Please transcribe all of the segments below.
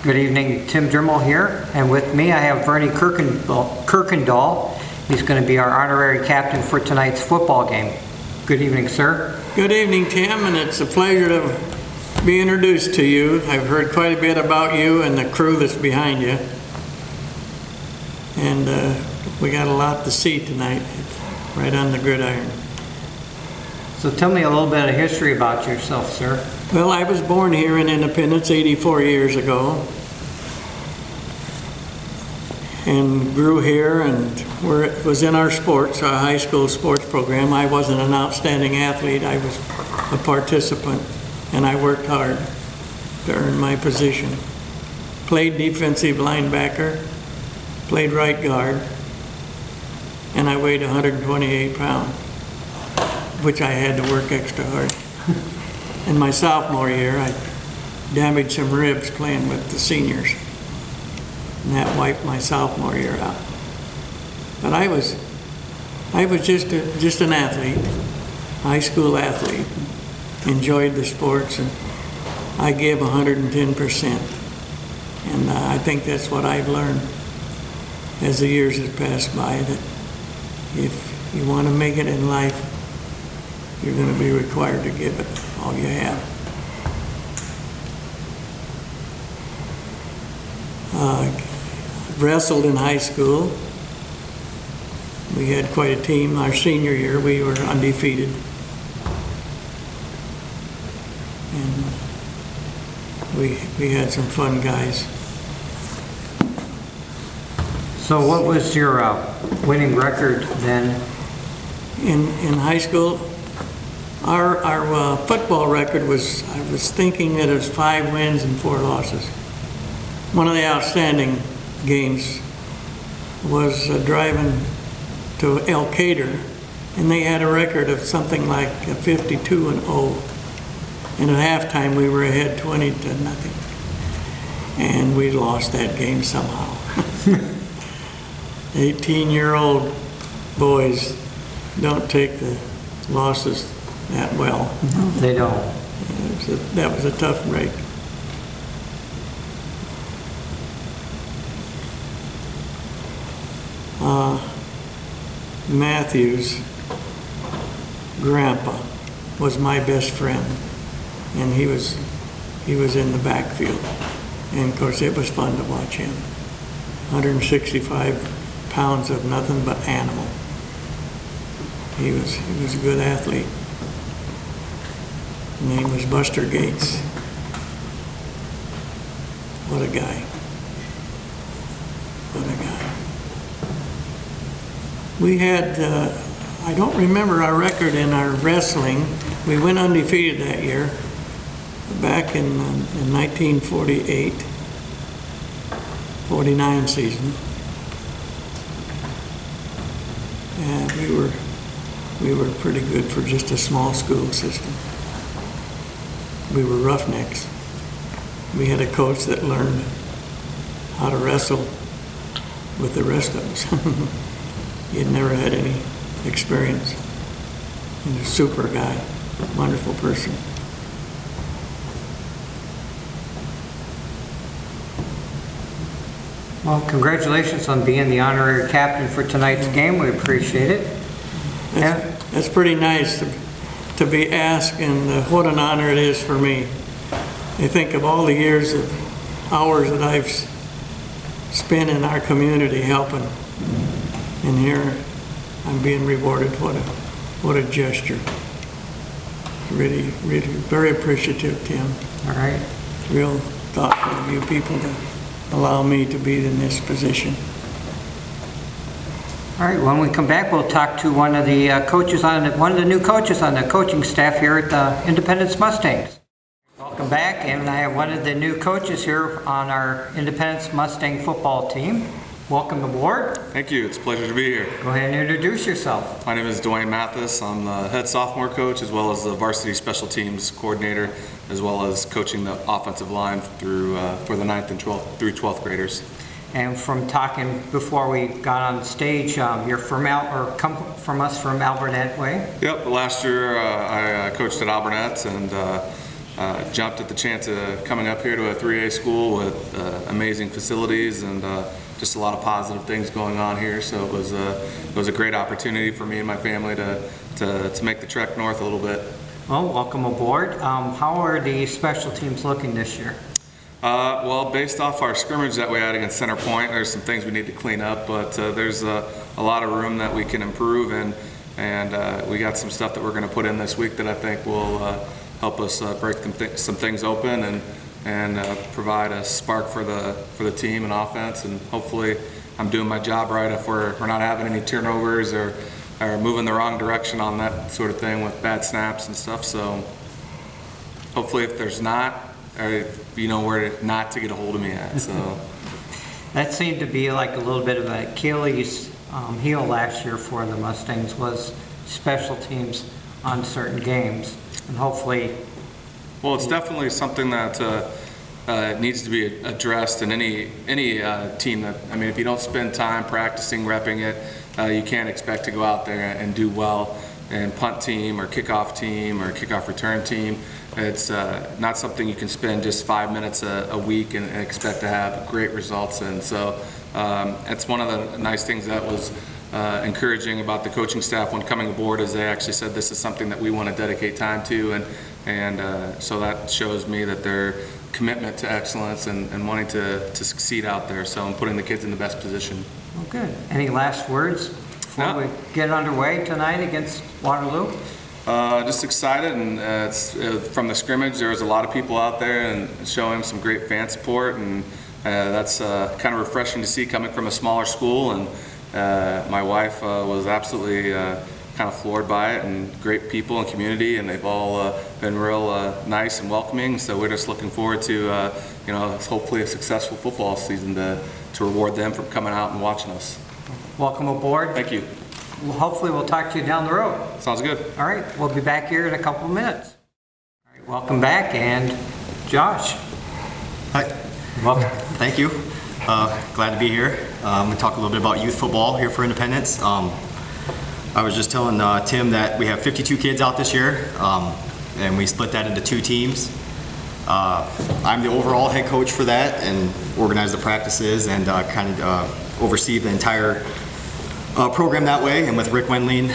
Good evening, Tim Drimmel here, and with me I have Bernie Kirkendall. He's going to be our honorary captain for tonight's football game. Good evening, sir. Good evening, Tim, and it's a pleasure to be introduced to you. I've heard quite a bit about you and the crew that's behind you, and we got a lot to see tonight, right on the gridiron. So tell me a little bit of history about yourself, sir. Well, I was born here in Independence 84 years ago, and grew here and was in our sports, our high school sports program. I wasn't an outstanding athlete, I was a participant, and I worked hard to earn my position. Played defensive linebacker, played right guard, and I weighed 128 pounds, which I had to work extra hard. In my sophomore year, I damaged some ribs playing with the seniors, and that wiped my sophomore year out. But I was just an athlete, high school athlete, enjoyed the sports, and I gave 110%. And I think that's what I've learned as the years have passed by, that if you want to make it in life, you're going to be required to give it all you have. Wrestled in high school. We had quite a team. Our senior year, we were undefeated. And we had some fun guys. So what was your winning record then? In high school, our football record was, I was thinking that it was 5 wins and 4 losses. One of the outstanding games was driving to El Cater, and they had a record of something like 52-0. And at halftime we were ahead 20-0. And we lost that game somehow. 18-year-old boys don't take the losses that well. They don't. That was a tough break. Matthew's grandpa was my best friend, and he was in the backfield, and of course it was fun to watch him. 165 pounds of nothing but animal. He was a good athlete. His name was Buster Gates. What a guy. What a guy. We had, I don't remember our record in our wrestling. We went undefeated that year, back in 1948, 49 season. And we were pretty good for just a small school system. We were roughnecks. We had a coach that learned how to wrestle with the rest of us. He had never had any experience. He was a super guy, wonderful person. Well, congratulations on being the honorary captain for tonight's game. We appreciate it. That's pretty nice to be asked, and what an honor it is for me. I think of all the years of hours that I've spent in our community helping, and here I'm being rewarded. What a gesture. Really, really very appreciative, Tim. All right. Real thoughtful of you people to allow me to be in this position. All right, when we come back, we'll talk to one of the new coaches on the coaching staff here at the Independence Mustangs. Welcome back, and I have one of the new coaches here on our Independence Mustang football team. Welcome aboard. Thank you. It's a pleasure to be here. Go ahead and introduce yourself. My name is Dwayne Mathis. I'm the head sophomore coach as well as the varsity special teams coordinator, as well as coaching the offensive line through for the 9th and 12th through 12th graders. And from talking before we got on stage, you're from come from us from Alburnett Way? Yep. Last year I coached at Alburnett, and jumped at the chance of coming up here to a 3A school with amazing facilities and just a lot of positive things going on here. So it was a great opportunity for me and my family to make the trek north a little bit. Well, welcome aboard. How are the special teams looking this year? Well, based off our scrimmage that we had against Center Point, there's some things we need to clean up, but there's a lot of room that we can improve, and we got some stuff that we're going to put in this week that I think will help us break some things open and provide a spark for the team and offense. And hopefully, I'm doing my job right if we're not having any turnovers or moving the wrong direction on that sort of thing with bad snaps and stuff. So hopefully, if there's not, you know where not to get a hold of me at. So that seemed to be like a little bit of an Achilles heel last year for the Mustangs, was special teams on certain games, and hopefully. Well, it's definitely something that needs to be addressed in any team. That, I mean, if you don't spend time practicing, repping it, you can't expect to go out there and do well in punt team or kickoff return team. It's not something you can spend just 5 minutes a week and expect to have great results in. So it's one of the nice things that was encouraging about the coaching staff when coming aboard, is they actually said this is something that we want to dedicate time to, and so that shows me that their commitment to excellence and wanting to succeed out there. So I'm putting the kids in the best position. Oh, good. Any last words before we get underway tonight against Waterloo? Just excited, and from the scrimmage there was a lot of people out there and showing some great fan support, and that's kind of refreshing to see coming from a smaller school. And my wife was absolutely kind of floored by it, and great people and community, and they've all been real nice and welcoming. So we're just looking forward to hopefully a successful football season to reward them for coming out and watching us. Welcome aboard. Thank you. Well, hopefully we'll talk to you down the road. Sounds good. All right, we'll be back here in a couple of minutes. All right, welcome back, and Josh. Hi. Welcome. Thank you. Glad to be here. I'm going to talk a little bit about youth football here for Independence. I was just telling Tim that we have 52 kids out this year, and we split that into 2 teams. I'm the overall head coach for that and organize the practices and kind of oversee the entire program that way. And with Rick Wendling,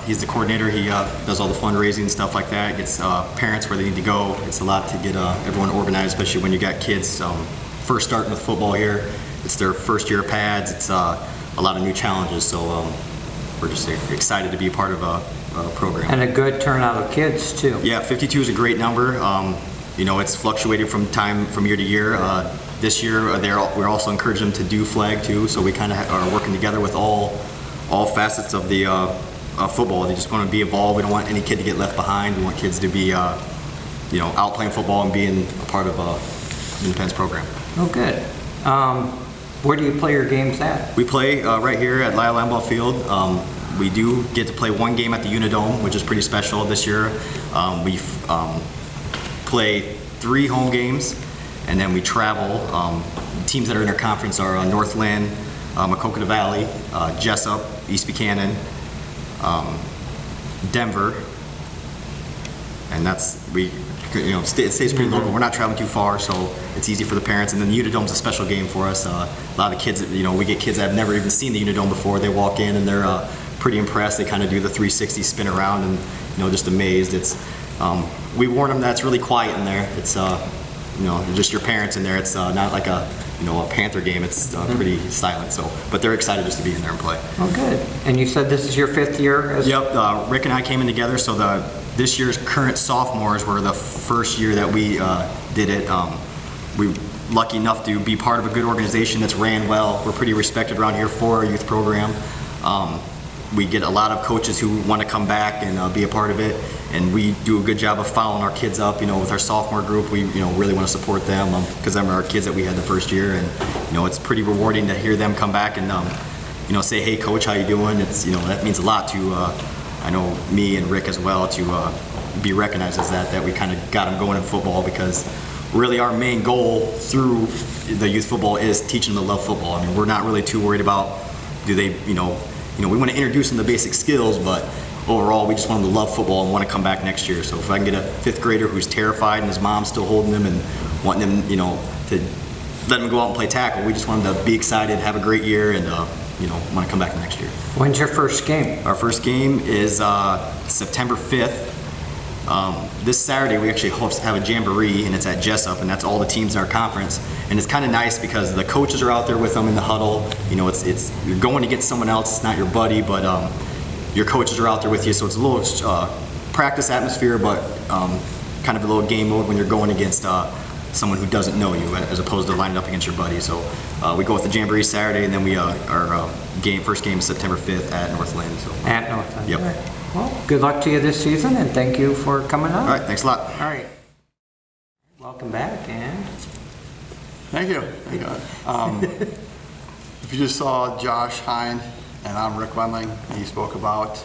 he's the coordinator. He does all the fundraising and stuff like that, gets parents where they need to go. It's a lot to get everyone organized, especially when you got kids first starting with football here. It's their first year of pads. It's a lot of new challenges. So we're just excited to be a part of a program. And a good turnout of kids, too. Yeah, 52 is a great number. It's fluctuated from year to year. This year, we're also encouraging them to do flag too. So we kind of are working together with all facets of the football. They just want to be involved. We don't want any kid to get left behind. We want kids to be, out playing football and being a part of the Independence program. Oh, good. Where do you play your games at? We play right here at Lyle Lambeau Field. We do get to play one game at the Unidome, which is pretty special this year. We play 3 home games, and then we travel. Teams that are in our conference are Northland, Maquoketa Valley, Jessup, East Buchanan, Denver, and it stays pretty local. We're not traveling too far, so it's easy for the parents. And then the Unidome's a special game for us. A lot of kids, we get kids that have never even seen the Unidome before. They walk in and they're pretty impressed. They kind of do the 360 spin around and just amazed. It's we warn them that it's really quiet in there. It's just your parents in there. It's not like a Panther game. It's pretty silent. So, but they're excited just to be in there and play. Oh, good. And you said this is your 5th year? Yep. Rick and I came in together. So this year's current sophomores were the first year that we did it. We were lucky enough to be part of a good organization that's ran well. We're pretty respected around here for our youth program. We get a lot of coaches who want to come back and be a part of it, and we do a good job of following our kids up. With our sophomore group, we really want to support them because them are our kids that we had the first year, and it's pretty rewarding to hear them come back and say, "Hey, coach, how you doing?" It's that means a lot to I know me and Rick as well to be recognized as that we kind of got them going in football, because really our main goal through the youth football is teaching them to love football. I mean, we're not really too worried about we want to introduce them to basic skills, but overall, we just want them to love football and want to come back next year. So if I can get a 5th grader who's terrified and his mom's still holding him and wanting him, to let him go out and play tackle, we just want him to be excited, have a great year, and want to come back next year. When's your first game? Our first game is September 5th. This Saturday we actually have a jamboree, and it's at Jessup, and that's all the teams in our conference. And it's kind of nice because the coaches are out there with them in the huddle. It's you're going against someone else. It's not your buddy, but your coaches are out there with you. So it's a little practice atmosphere, but kind of a little game mode when you're going against someone who doesn't know you, as opposed to lining up against your buddy. So we go with the jamboree Saturday, and then we our first game is September 5th at Northland. So. At Northland. Yep. All right. Well, good luck to you this season, and thank you for coming on. All right, thanks a lot. All right. Welcome back, and Thank you. Thank you. If you just saw Josh Hine, and I'm Rick Wendling, he spoke about,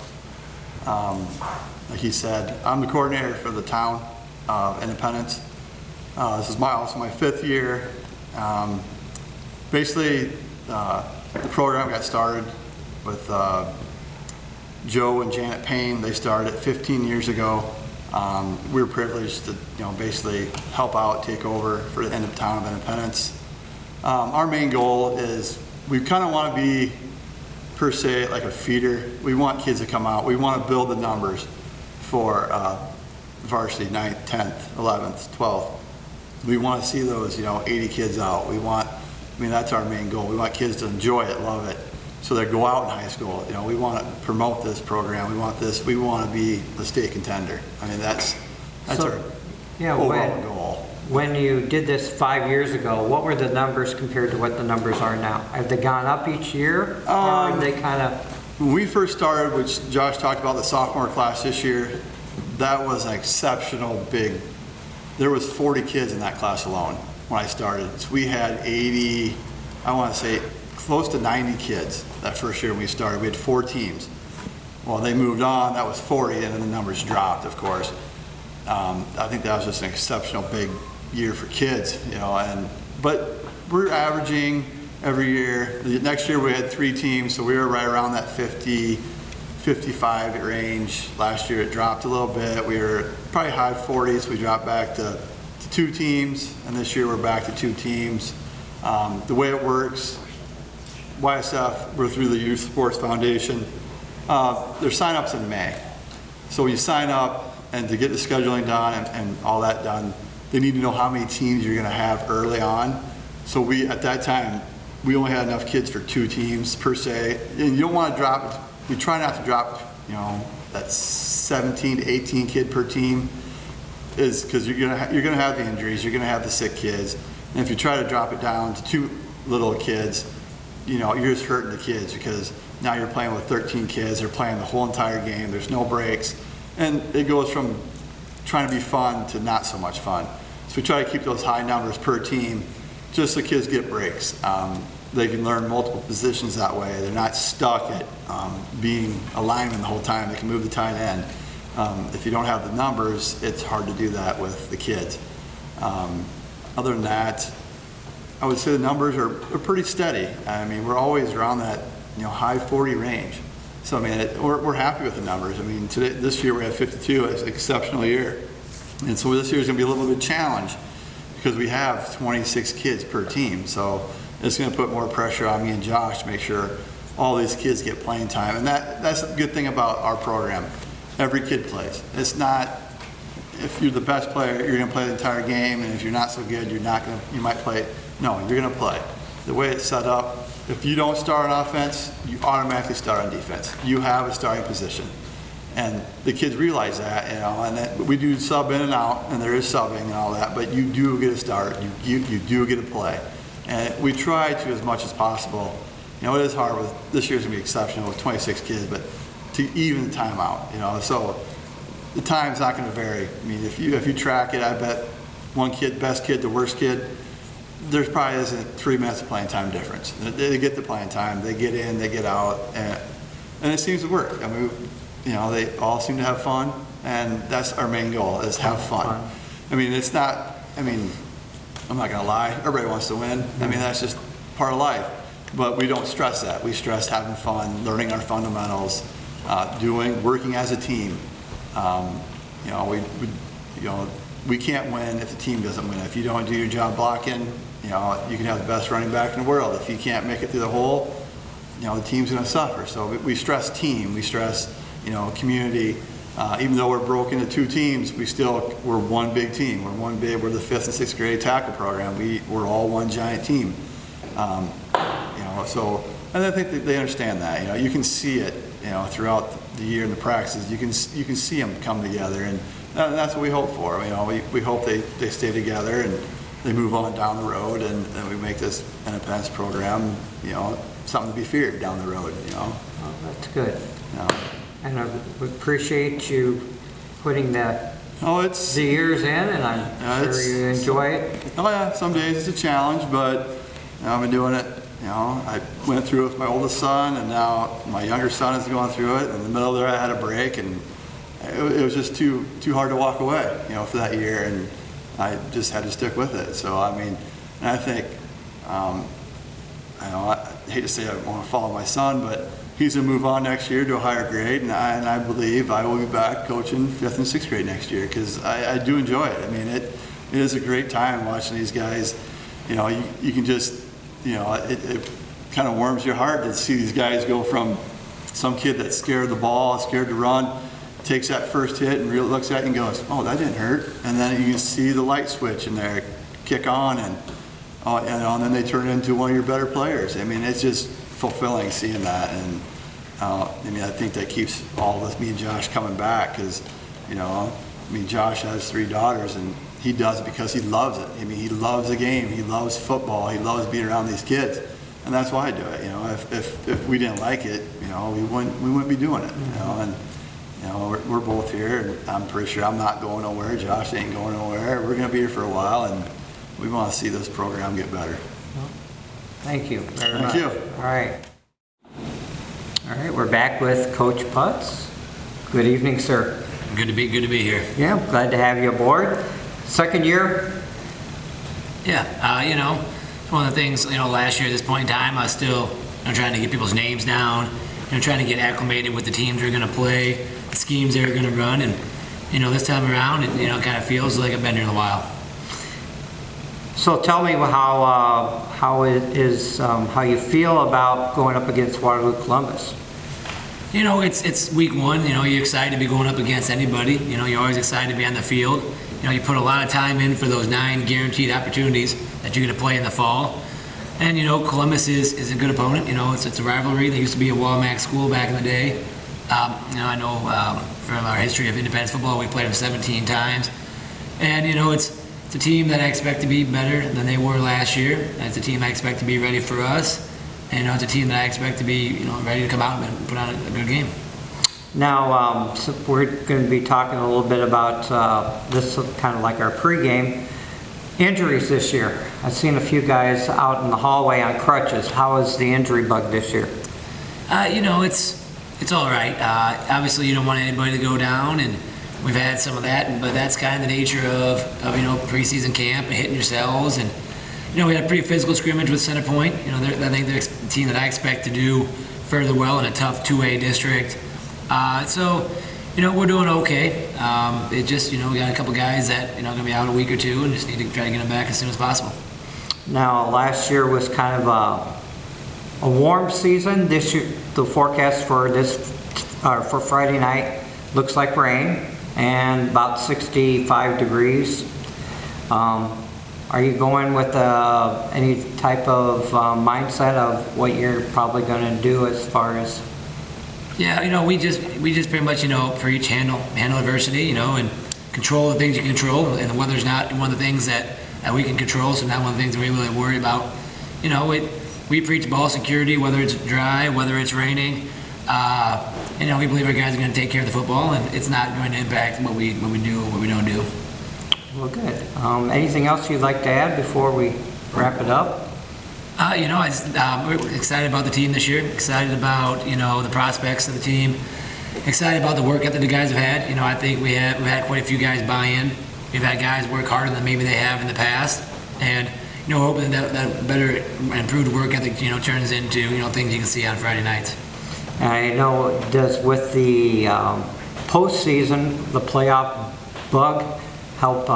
like he said, I'm the coordinator for the town of Independence. This is also my 5th year. Basically, the program got started with Joe and Janet Payne. They started 15 years ago. We were privileged to, basically help out, take over for the town of Independence. Our main goal is we kind of want to be, per se, like a feeder. We want kids to come out. We want to build the numbers for varsity 9th, 10th, 11th, 12th. We want to see those, 80 kids out. That's our main goal. We want kids to enjoy it, love it, so they go out in high school. We want to promote this program. We want to be the state contender. That's our overall goal. When you did this 5 years ago, what were the numbers compared to what the numbers are now? Have they gone up each year, or are they kind of? When we first started, which Josh talked about, the sophomore class this year, that was an exceptional big. There was 40 kids in that class alone when I started. So we had 80, I want to say close to 90 kids that first year when we started. We had 4 teams. Well, they moved on, that was 40, and then the numbers dropped, of course. I think that was just an exceptional big year for kids, but we're averaging every year. The next year we had 3 teams, so we were right around that 50, 55 range. Last year it dropped a little bit. We were probably high 40s. We dropped back to 2 teams, and this year we're back to 2 teams. The way it works, YSF, we're through the Youth Sports Foundation. There's sign-ups in May. So you sign up, and to get the scheduling done and all that done, they need to know how many teams you're going to have early on. So at that time, we only had enough kids for 2 teams per se. And you don't want to drop, we try not to drop, that 17 to 18 kid per team, is because you're going to have the injuries, you're going to have the sick kids. And if you try to drop it down to 2 little kids, you're just hurting the kids, because now you're playing with 13 kids. They're playing the whole entire game. There's no breaks. And it goes from trying to be fun to not so much fun. So we try to keep those high numbers per team, just so kids get breaks. They can learn multiple positions that way. They're not stuck at being a lineman the whole time. They can move the tight end. If you don't have the numbers, it's hard to do that with the kids. Other than that, I would say the numbers are pretty steady. We're always around that high 40 range. So we're happy with the numbers. This year we had 52. It's an exceptional year, and so this year is going to be a little bit of a challenge because we have 26 kids per team. So it's going to put more pressure on me and Josh to make sure all these kids get playing time. And that's the good thing about our program. Every kid plays. It's not, if you're the best player, you're going to play the entire game, and if you're not so good, you might play. No, you're going to play. The way it's set up, if you don't start on offense, you automatically start on defense. You have a starting position. And the kids realize that, and that we do sub in and out, and there is subbing and all that, but you do get a start, you do get a play. And we try to, as much as possible. It is hard this year's gonna be exceptional with 26 kids, but to even the time out, so the time's not gonna vary. If you track it, I bet one kid, best kid to worst kid, there probably isn't 3 minutes of playing time difference. They get the playing time, they get in, they get out, and it seems to work. They all seem to have fun, and that's our main goal, is have fun. It's not, I'm not gonna lie, everybody wants to win. That's just part of life, but we don't stress that. We stress having fun, learning our fundamentals, working as a team. You know, we can't win if the team doesn't win. If you don't do your job blocking, you know, you can have the best running back in the world. If you can't make it through the hole, you know, the team's going to suffer. So we stress team, we stress, you know, community. Even though we're broken into two teams, we're one big team. We're the 5th and 6th grade tackle program. We're all one giant team. You know, so, and I think that they understand that. You know, you can see it, you know, throughout the year in the practices. You can see them come together, and that's what we hope for. You know, we hope they stay together and they move on down the road, and we make this Independence program, you know, something to be feared down the road. You know. Well, that's good. You know. And I appreciate you putting the years in, and I'm sure you enjoy it. Oh yeah, some days it's a challenge, but you know, I've been doing it. You know, I went through it with my oldest son, and now my younger son is going through it. In the middle there, I had a break, and it was just too hard to walk away, you know, for that year, and I just had to stick with it. So I mean, and I think, I hate to say I want to follow my son, but he's going to move on next year to a higher grade, and I believe I will be back coaching 5th and 6th grade next year, because I do enjoy it. I mean, it is a great time watching these guys. You know, you can just, you know, it kind of warms your heart to see these guys go from some kid that's scared of the ball, scared to run, takes that first hit and looks at it and goes, oh, that didn't hurt. And then you can see the light switch in there kick on, and then they turn into one of your better players. I mean, it's just fulfilling seeing that. And I mean, I think that keeps all of us, me and Josh, coming back, because, you know, I mean, Josh has 3 daughters, and he does it because he loves it. I mean, he loves the game. He loves football. He loves being around these kids, and that's why I do it. You know, if we didn't like it, you know, we wouldn't be doing it. You know, and you know, we're both here, and I'm pretty sure I'm not going nowhere. Josh ain't going nowhere. We're going to be here for a while, and we want to see this program get better. Thank you very much. Thank you. All right. All right, we're back with Coach Putz. Good evening, sir. Good to be here. Yeah, glad to have you aboard. Second year? Yeah, you know, it's one of the things, you know, last year at this point in time, I was still, you know, trying to get people's names down, you know, trying to get acclimated with the teams they're going to play, the schemes they're going to run, and, you know, this time around, it, you know, kind of feels like I've been here in a while. So tell me how it is, how you feel about going up against Waterloo Columbus. You know, it's week 1. You know, you're excited to be going up against anybody. You know, you're always excited to be on the field. You know, you put a lot of time in for those 9 guaranteed opportunities that you're going to play in the fall. And, you know, Columbus is a good opponent. You know, it's a rivalry. They used to be a Walmart school back in the day. You know, I know from our history of Independence football, we played them 17 times. And, you know, it's a team that I expect to be better than they were last year. And it's a team I expect to be ready for us. And, you know, it's a team that I expect to be, you know, ready to come out and put on a good game. Now, so we're going to be talking a little bit about this, kind of like our pregame. Injuries this year. I've seen a few guys out in the hallway on crutches. How is the injury bug this year? You know, it's all right. Obviously, you don't want anybody to go down, and we've had some of that, but that's kind of the nature of you know, preseason camp and hitting yourselves. And you know, we had a pretty physical scrimmage with Center Point. You know, I think they're a team that I expect to do fairly well in a tough 2A district. So, you know, we're doing okay. It just, you know, we got a couple guys that, you know, are going to be out a week or two, and just need to try to get them back as soon as possible. Now, last year was kind of a warm season. This year, the forecast for for Friday night looks like rain and about 65 degrees. Are you going with any type of mindset of what you're probably going to do as far as? Yeah, you know, we just pretty much, you know, preach handle adversity, you know, and control the things you control, and the weather's not one of the things that we can control, so not one of the things that we really worry about. You know, we preach ball security, whether it's dry, whether it's raining. You know, we believe our guys are going to take care of the football, and it's not going to impact what we do or what we don't do. Well, good. Anything else you'd like to add before we wrap it up? You know, we're excited about the team this year. Excited about, you know, the prospects of the team. Excited about the work ethic the guys have had. You know, I think we've had quite a few guys buy in. We've had guys work harder than maybe they have in the past, and you know, hoping that better improved work ethic, you know, turns into, you know, things you can see on Friday nights. And I know, does with the postseason, the playoff bug help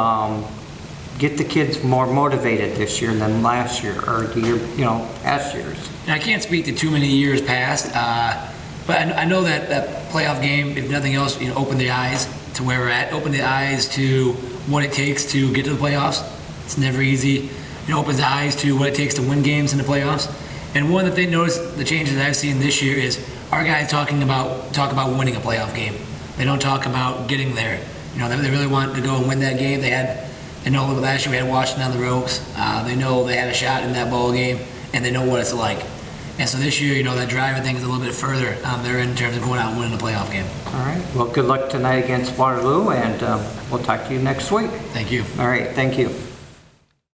get the kids more motivated this year than last year, or the year, past years? And I can't speak to too many years past, but I know that playoff game, if nothing else, opened the eyes to where we're at, opened the eyes to what it takes to get to the playoffs. It's never easy. It opens the eyes to what it takes to win games in the playoffs. And one that they notice, the changes that I've seen this year is our guys talk about winning a playoff game. They don't talk about getting there. They really want to go and win that game. They know last year we had Washington on the ropes. They know they had a shot in that ball game, and they know what it's like. And so this year, that driving things a little bit further on their end in terms of going out and winning a playoff game. All right. Well, good luck tonight against Waterloo, and we'll talk to you next week. Thank you. All right. Thank you.